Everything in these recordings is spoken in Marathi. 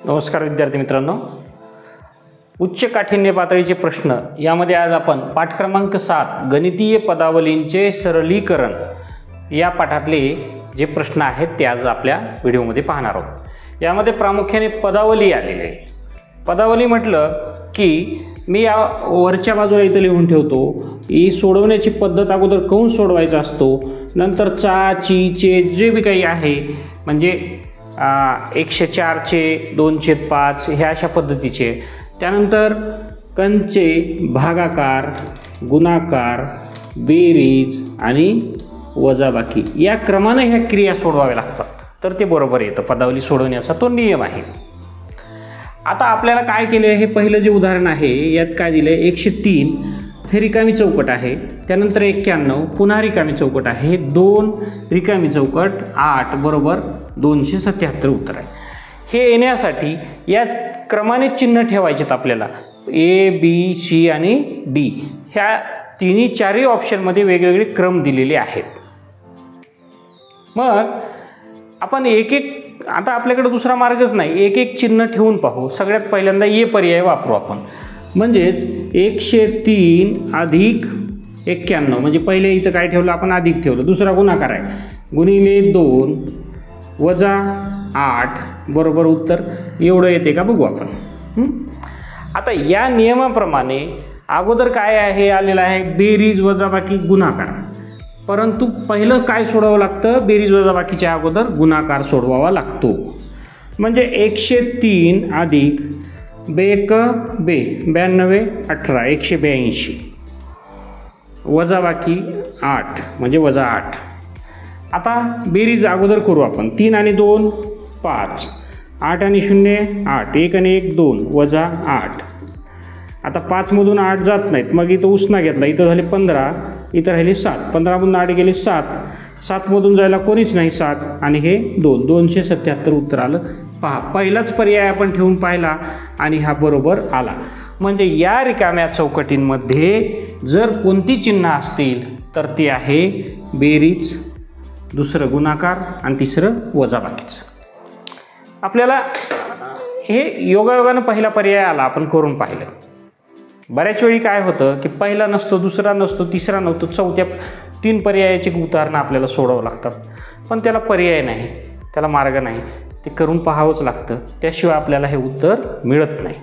नमस्कार विद्यार्थी मित्रांनो, उच्च काठिण्य पातळीचे प्रश्न यामध्ये आज आपण पाठ क्रमांक 7 गणितीय पदावलींचे सरलीकरण या पाठातले जे प्रश्न आहेत ते आज आपल्या व्हिडिओमध्ये पाहणार आहोत। यामध्ये प्रामुख्याने पदावली आलेली आहे। पदावली म्हटलं की मी या वरच्या बाजूला इथे लिहून ठेवतो, ही सोडवण्याची पद्धत अगोदर कंस सोडवायचा असतो, नंतर चा ची चे जे बी काही आहे म्हणजे 104 चे 2/5 ह्या अशा पद्धतीचे, त्यानंतर कंचे भागाकार गुणाकार बेरीज आणि वजाबाकी या क्रमाने ह्या क्रिया सोडवाव्या लागतात, तर ते बरोबर येतं। पदावली सोडवण्याचा तो नियम आहे। आता आपल्याला काय केले, हे पहिलं जे उदाहरण आहे यात काय दिले, 103 हे रिकामी चौकट आहे, त्यानंतर 91 पुन्हा रिकामी चौकट आहे, 2 रिकामी चौकट 8 बरोबर 277 उत्तर आहे। हे येण्यासाठी या क्रमाने चिन्ह ठेवायचेत आपल्याला, ए बी सी आणि डी ह्या तिन्ही चारही ऑप्शनमध्ये वेगवेगळे क्रम दिलेले आहेत। मग आपण एक एक, आता आपल्याकडे दुसरा मार्गच नाही, एक एक चिन्ह ठेवून पाहू। सगळ्यात पहिल्यांदा ये पर्याय वापरू आपण, म्हणजेच 103 अधिक 91 म्हणजे पहिले इथं काय ठेवलं आपण, अधिक ठेवलं, दुसरा गुणाकार आहे, गुणिले 2 वजा 8 बरोबर उत्तर एवढं येते का बघू आपण। आता या नियमाप्रमाणे अगोदर काय आहे आलेलं आहे, बेरीज वजाबाकी गुणाकार, परंतु पहिलं काय सोडवावं लागतं, बेरीज वजाबाकीच्या अगोदर गुणाकार सोडवावा लागतो। म्हणजे 103 अधिक 92 18 182 वजाबाकी 8 म्हणजे वजा 8। आता बेरीज अगोदर करू आपण, 3 आणि 2 5, 8 आणि 0 8, 1 आणि 1 2 वजा 8। आता 5 मधून 8 जात नाहीत, मग इथं उसना घेतला, इथं झाले 15, इथं राहिले 7, 15 मधून 8 गेले 7, 7 मधून जायला कोणीच नाही 7 आणि हे 2 277 उत्तर आलं। पहा, पहिलाच पर्याय आपण ठेवून पाहिला आणि हा बरोबर आला। म्हणजे या रिकाम्या चौकटींमध्ये जर कोणती चिन्ह असतील तर ती आहे बेरीज, दुसरं गुणाकार आणि तिसरं वजाबाकीचं। आपल्याला हे योगायोगानं पहिला पर्याय आला, आपण करून पाहिलं। बऱ्याच वेळी काय होतं की पहिला नसतो, दुसरा नसतो, तिसरा नसतो, चौथ्या 3 पर्यायाची उदाहरणं आपल्याला सोडावं लागतात, पण त्याला पर्याय नाही, त्याला मार्ग नाही, ते करून पाहावंच लागतं, त्याशिवाय आपल्याला हे उत्तर मिळत नाही।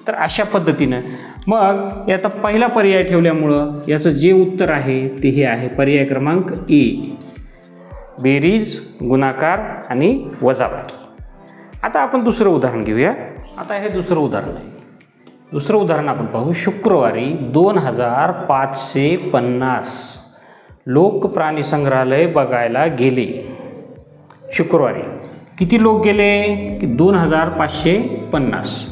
तर अशा पद्धतीनं मग याचा पहिला पर्याय ठेवल्यामुळं याचं जे उत्तर आहे ते हे आहे पर्याय क्रमांक ए, बेरीज गुणाकार आणि वजाबाकी। आता आपण दुसरं उदाहरण घेऊया। आता हे दुसरं उदाहरण आहे, दुसरं उदाहरण आपण पाहू। शुक्रवारी 2550 लोक प्राणी संग्रहालय बघायला गेले। शुक्रवारी किती लोक गेले की 2550।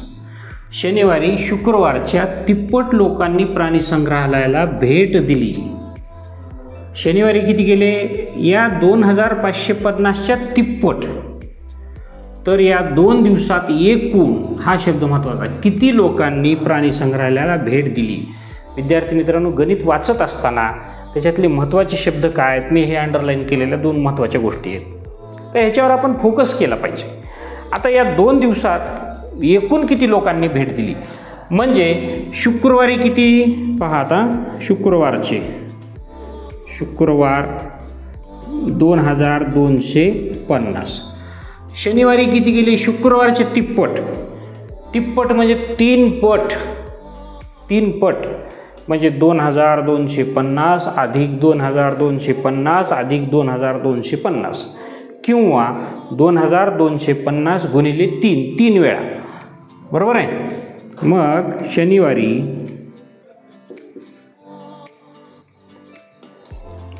शनिवारी शुक्रवारच्या तिप्पट लोकांनी प्राणी संग्रहालयाला भेट दिली। शनिवारी किती गेले, या 2550च्या तिप्पट, तर या 2 दिवसात एकूण, हा शब्द महत्त्वाचा आहे, किती लोकांनी प्राणी संग्रहालयाला भेट दिली। विद्यार्थी मित्रांनो, गणित वाचत असताना त्याच्यातले महत्त्वाचे शब्द काय आहेत, मी हे अंडरलाईन केलेल्या 2 महत्त्वाच्या गोष्टी आहेत, तर ह्याच्यावर आपण फोकस केला पाहिजे। आता या 2 दिवसात एकूण किती लोकांनी भेट दिली, म्हणजे शुक्रवारी किती पहा, आता शुक्रवार 2250, शनिवारी किती गेले, शुक्रवारचे तिप्पट म्हणजे 3 पट म्हणजे 2250 अधिक 2250 अधिक 2250 किंवा 2250 गुणिले 3 वेळा, बरोबर आहे। मग शनिवारी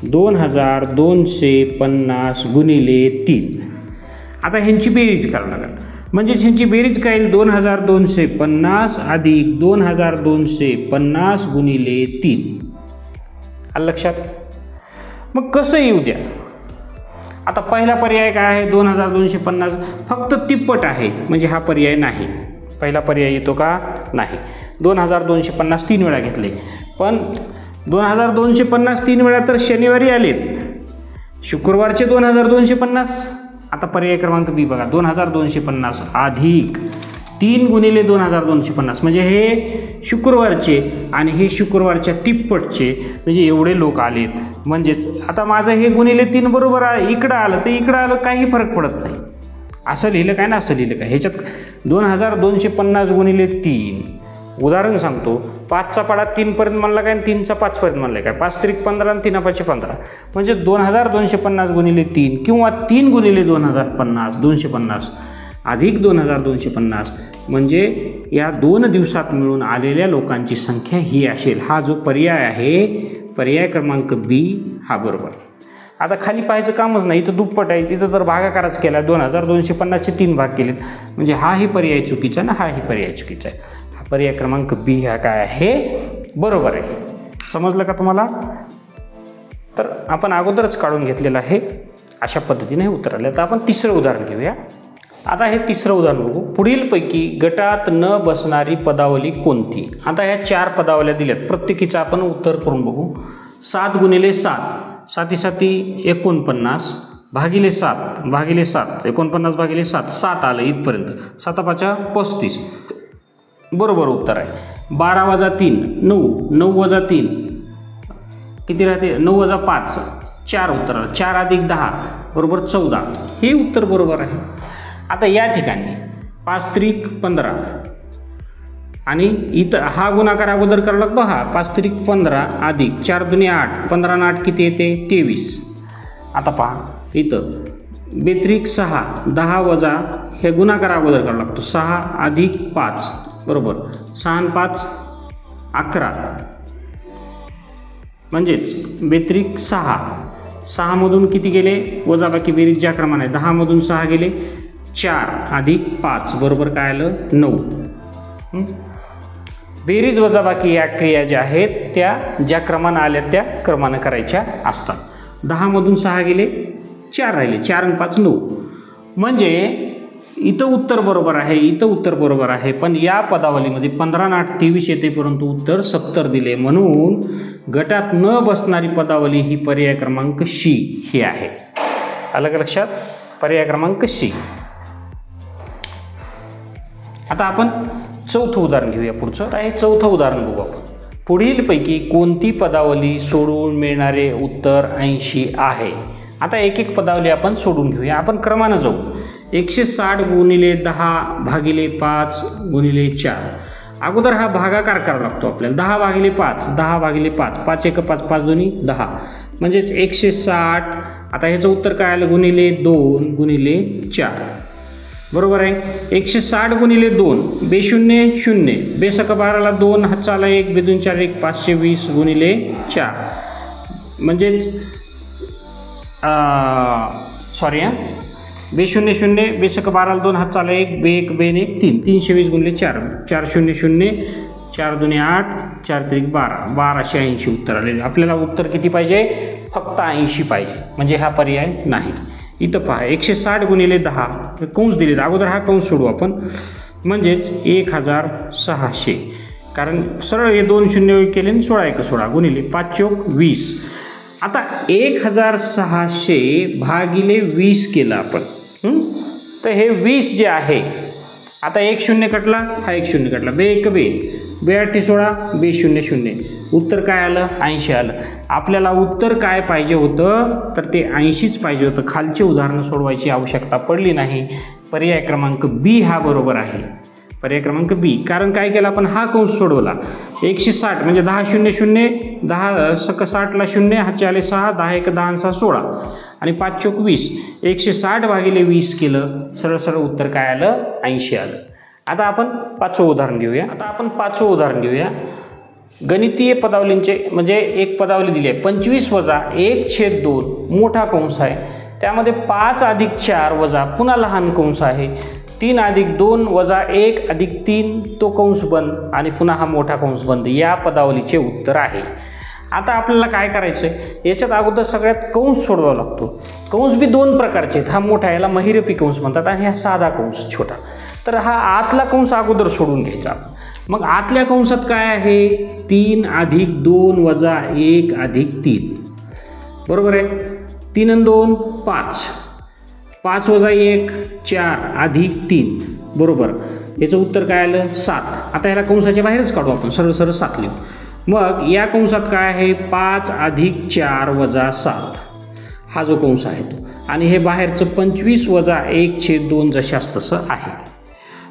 2250 गुणिले 3, आता ह्यांची बेरीज करावी लागेल, म्हणजे ह्यांची बेरीज काय येईल, 2250 अधिक 2250 गुणिले 3, आलं लक्षात। मग कसं येऊ द्या, आता पहिला पर्याय काय आहे, 2250 फक्त तिप्पट आहे, म्हणजे हा पर्याय नाही, पहिला पर्याय येतो का नाही। 2250 3 वेळा घेतले, पण 2250 3 वेळा तर शनिवारी आलेत, शुक्रवारचे 2250 आता पर्याय क्रमांक बी बघा, 2250 अधिक 3 गुणिले 2250 म्हणजे हे शुक्रवारचे आणि हे शुक्रवारच्या तिप्पटचे, म्हणजे एवढे लोक आलेत. म्हणजेच आता माझं हे गुणिले 3 बरोबर इकडं आलं तर इकडं आलं, काही फरक पडत नाही. असं लिहिलं काय ना असं लिहिलं काय, ह्याच्यात 2250 गुणिले 3. उदाहरण सांगतो, 5चा पाडा 3पर्यंत म्हणला काय आणि 3चा 5पर्यंत म्हणला काय, 5 त्रिक 15 आणि 3 5 15 म्हणजे 2250 गुणिले 3 किंवा 3 गुणिले 2050 250 अधिक 2250 म्हणजे या 2 दिवसात मिळून आलेल्या लोकांची संख्या ही असेल. हा जो पर्याय आहे, पर्याय क्रमांक बी हा बरोबर. आता खाली पाहायचं कामच नाही, इथं दुप्पट आहे, तिथं तर भागाकारच केला, 2250चे 3 भाग केलेत, म्हणजे हाही पर्याय चुकीचा ना हाही पर्याय चुकीचा आहे. हा पर्याय क्रमांक बी हा काय आहे, बरोबर आहे. समजलं का तुम्हाला? तर आपण अगोदरच काढून घेतलेलं आहे, अशा पद्धतीने हे उत्तर आलं. तर आपण तिसरं उदाहरण घेऊया. आता हे तिसरं उदाहरण बघू. पुढीलपैकी गटात न बसणारी पदावली कोणती? आता ह्या 4 पदावल्या दिल्यात, प्रत्येकीचं आपण उत्तर करून बघू. 7 गुणिले 7 7 49 भागिले 7 भागिले 7 49 भागिले 7 7 आलं इथपर्यंत. 7 5 35 बरोबर उत्तर आहे. 12 वजा 3 9 9 वजा 3 किती राहते, 9 वजा 5 4 उत्तर आलं. 4 अधिक 10 बरोबर 14, हे उत्तर बरोबर आहे. आता या ठिकाणी 5 त्रिक 15 आणि इथं हा गुणाकार अगोदर करावा लागतो. हा 5 त्रिक 15 अधिक 4 दुनी 8 15 आणि 8 किती येते 23. आता पहा इथं 2 त्रिक 6 10 वजा हे गुणाकार अगोदर करावा लागतो. 6 अधिक 5 बरोबर 6 आणि 5 11 म्हणजेच 2 त्रिक 6 6मधून किती गेले वजाबाकी बेरीज ज्या क्रमाने 10मधून 6 गेले 4 अधिक 5 बरोबर काय आलं 9. बेरीज वजाबाकी या क्रिया ज्या आहेत त्या ज्या क्रमानं आल्या त्या क्रमानं करायच्या असतात. 10मधून 6 गेले 4 राहिले 4 आणि 5 9 म्हणजे इथं उत्तर बरोबर आहे, इथं उत्तर बरोबर आहे, पण या पदावलीमध्ये 15 आणि 8 23 येते, परंतु उत्तर 70 दिले. म्हणून गटात न बसणारी पदावली ही पर्याय क्रमांक सी ही आहे. आलं का लक्षात? पर्याय क्रमांक सी. आता आपण चौथं उदाहरण घेऊया. पुढचं आता हे चौथं उदाहरण बघू आपण. पुढीलपैकी कोणती पदावली सोडवून मिळणारे उत्तर 80 आहे? आता एक एक पदावली आपण सोडून घेऊया. आपण क्रमानं जाऊ. 160 गुणिले 10 भागिले 5 गुणिले 4. अगोदर हा भागाकार करावा लागतो आपल्याला. 10 भागिले 5 10 भागिले 5 5 1 5 5 2 10 म्हणजेच 160. आता ह्याचं उत्तर काय आलं गुणिले 2 गुणिले 4 बरोबर आहे. 160 गुणिले 2 बेशून्य 0 बेसक 12ला 2 हातचाला 1 बेदून 4 1 520 गुणिले 4 म्हणजेच सॉरी बेशून्य 0 बेसक 12ला 2 हातचाला 1 बे 1 बेन 1 3 320 गुणिले 4 4 0 0 4 2 8 4 3 12 1280 उत्तर आले. आपल्याला उत्तर किती पाहिजे? फक्त 80 पाहिजे, म्हणजे हा पर्याय नाही. इथं पहा 160 गुणिले 10 कंस दिलेत. अगोदर हा कंस सोडू आपण, म्हणजेच 1600. कारण सरळ हे 2 शून्य केले आणि 16 1 16 गुणिले 5 चौक 20. आता 1600 भागिले 20 केलं आपण. तर हे 20 जे आहे, आता 1 शून्य कटला, हा 1 शून्य कटला, बे 1 बे 8 16 बे 0 0 उत्तर काय आलं 80 आलं. आपल्याला उत्तर काय पाहिजे होतं? तर ते 80च पाहिजे होतं. खालचे उदाहरणं सोडवायची आवश्यकता पडली नाही. पर्याय क्रमांक बी हा बरोबर आहे. पर्याय क्रमांक बी. कारण काय केलं आपण? हा कंस सोडवला. 160 म्हणजे 10 0 0 10 सक 60ला 0 हातचे आले 6 10 1 10 6 16 आणि 5 चौक 20 160 भागिले 20 केलं, सरळ सरळ उत्तर काय आलं 80 आलं. आता आपण 5वं उदाहरण घेऊया. गणितीय पदावलींचे म्हणजे एक पदावली दिली आहे 25 वजा 1/2 मोठा कंस आहे, त्यामध्ये 5 अधिक 4 वजा पुन्हा लहान कंस आहे, 3 अधिक 2 वजा 1 अधिक 3 तो कंस बंद आणि पुन्हा हा मोठा कंस बंद, या पदावलीचे उत्तर आहे. आता आपल्याला काय करायचं आहे? याच्यात अगोदर सगळ्यात कंस सोडवावा लागतो. कंस बी 2 प्रकारचे आहेत. हा मोठा याला महिरपी कंस म्हणतात आणि हा साधा कंस छोटा. तर हा आतला कंस अगोदर सोडून घ्यायचा. मग आतल्या कंसात काय आहे? 3 अधिक 2 वजा 1 अधिक 3 बरोबर आहे. 3 आणि 2 5 5 वजा 1 4 अधिक 3 बरोबर, याचं उत्तर काय आलं 7. आता ह्याला कंसाच्या बाहेरच काढू आपण, सरळ सरळ 7 लिहू. मग या कंसात काय आहे 5 अधिक 4 वजा 7 हा जो कंस आहे तो, आणि हे बाहेरचं 25 वजा 1/2 जशास तसं आहे.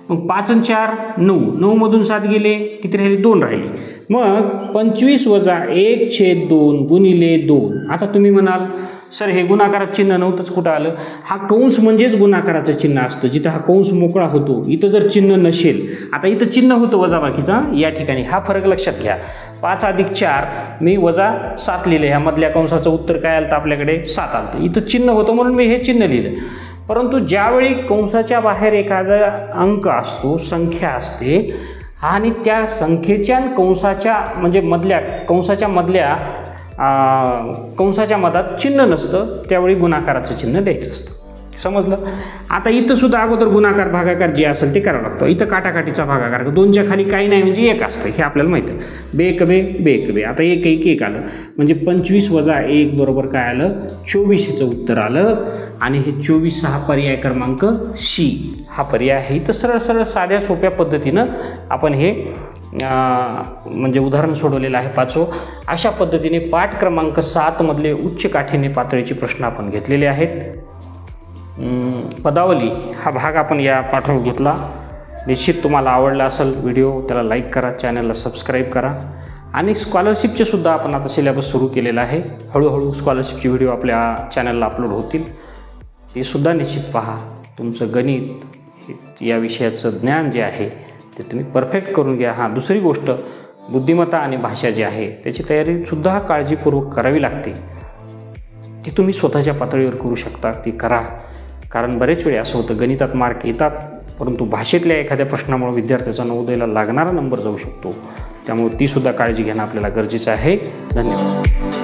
मग 5 आणि 4 9, 9 मधून 7 गेले, किती राहिले 2 राहिले. मग 25 वजा 1/2 गुणिले 2. आता तुम्ही म्हणाल सर हे गुणाकाराचं चिन्ह नव्हतंच, कुठं आलं? हा कंस म्हणजेच गुणाकाराचं चिन्ह असतं. जिथं हा कंस मोकळा होतो इथं जर चिन्ह नसेल, आता इथं चिन्ह होतं वजाबाकीचा, या ठिकाणी हा फरक लक्षात घ्या. 5 अधिक 4 मी वजा 7 लिहिलं, ह्या मधल्या कंसाचं उत्तर काय आलं आपल्याकडे 7 आलं. इथं चिन्ह होतं म्हणून मी हे चिन्ह लिहिलं. परंतु ज्यावेळी कंसाच्या बाहेर एखादा अंक असतो, संख्या असते, आणि त्या संख्येच्या कंसाच्या म्हणजे कंसाच्या मधात चिन्ह नसतं, त्यावेळी गुणाकाराचं चिन्ह द्यायचं असतं. समजलं? आता इथं सुद्धा अगोदर गुणाकार भागाकार जे असेल ते करावं लागतं. इथं काटाकाटीचा भागाकार 2च्या खाली काही नाही म्हणजे 1 असतं, हे आपल्याला माहिती आहे. बेकबे बेकबे, आता 1 1 1 आलं म्हणजे 25 वजा 1 बरोबर काय आलं 24 हिचं उत्तर आलं. आणि हे 24 हा पर्याय क्रमांक C हा पर्याय आहे. इथं सरळ सरळ साध्या सोप्या पद्धतीनं आपण हे म्हणजे उदाहरण सोडवलेलं आहे 5वं. अशा पद्धतीने पाठ क्रमांक 7 मधले उच्च काठिण्य पातळीचे प्रश्न आपण घेतलेले आहेत. पदावली हा भाग आपण या पाठावर घेतला. निश्चित तुम्हाला आवडला असेल व्हिडिओ, त्याला लाईक करा, चॅनलला सबस्क्राईब करा. आणि स्कॉलरशिपचे सुद्धा आपण आता सिलेबस सुरू केलेला आहे. हळूहळू स्कॉलरशिपचे व्हिडिओ आपल्या चॅनलला अपलोड होतील, ते सुद्धा निश्चित पहा. तुमचं गणित या विषयाचं ज्ञान जे आहे ते तुम्ही परफेक्ट करून घ्या. हां, दुसरी गोष्ट बुद्धिमत्ता आणि भाषा जी आहे त्याची तयारीसुद्धा काळजीपूर्वक करावी लागते. ती तुम्ही स्वतःच्या पातळीवर करू शकता, ती करा. कारण बरेच वेळे असं होतं गणितात मार्क येतात, परंतु भाषेतल्या एखाद्या प्रश्नामुळे विद्यार्थ्याचा नवोदयला लागणारा नंबर जाऊ शकतो. त्यामुळे ती सुद्धा काळजी घेणं आपल्याला गरजेचं आहे. धन्यवाद.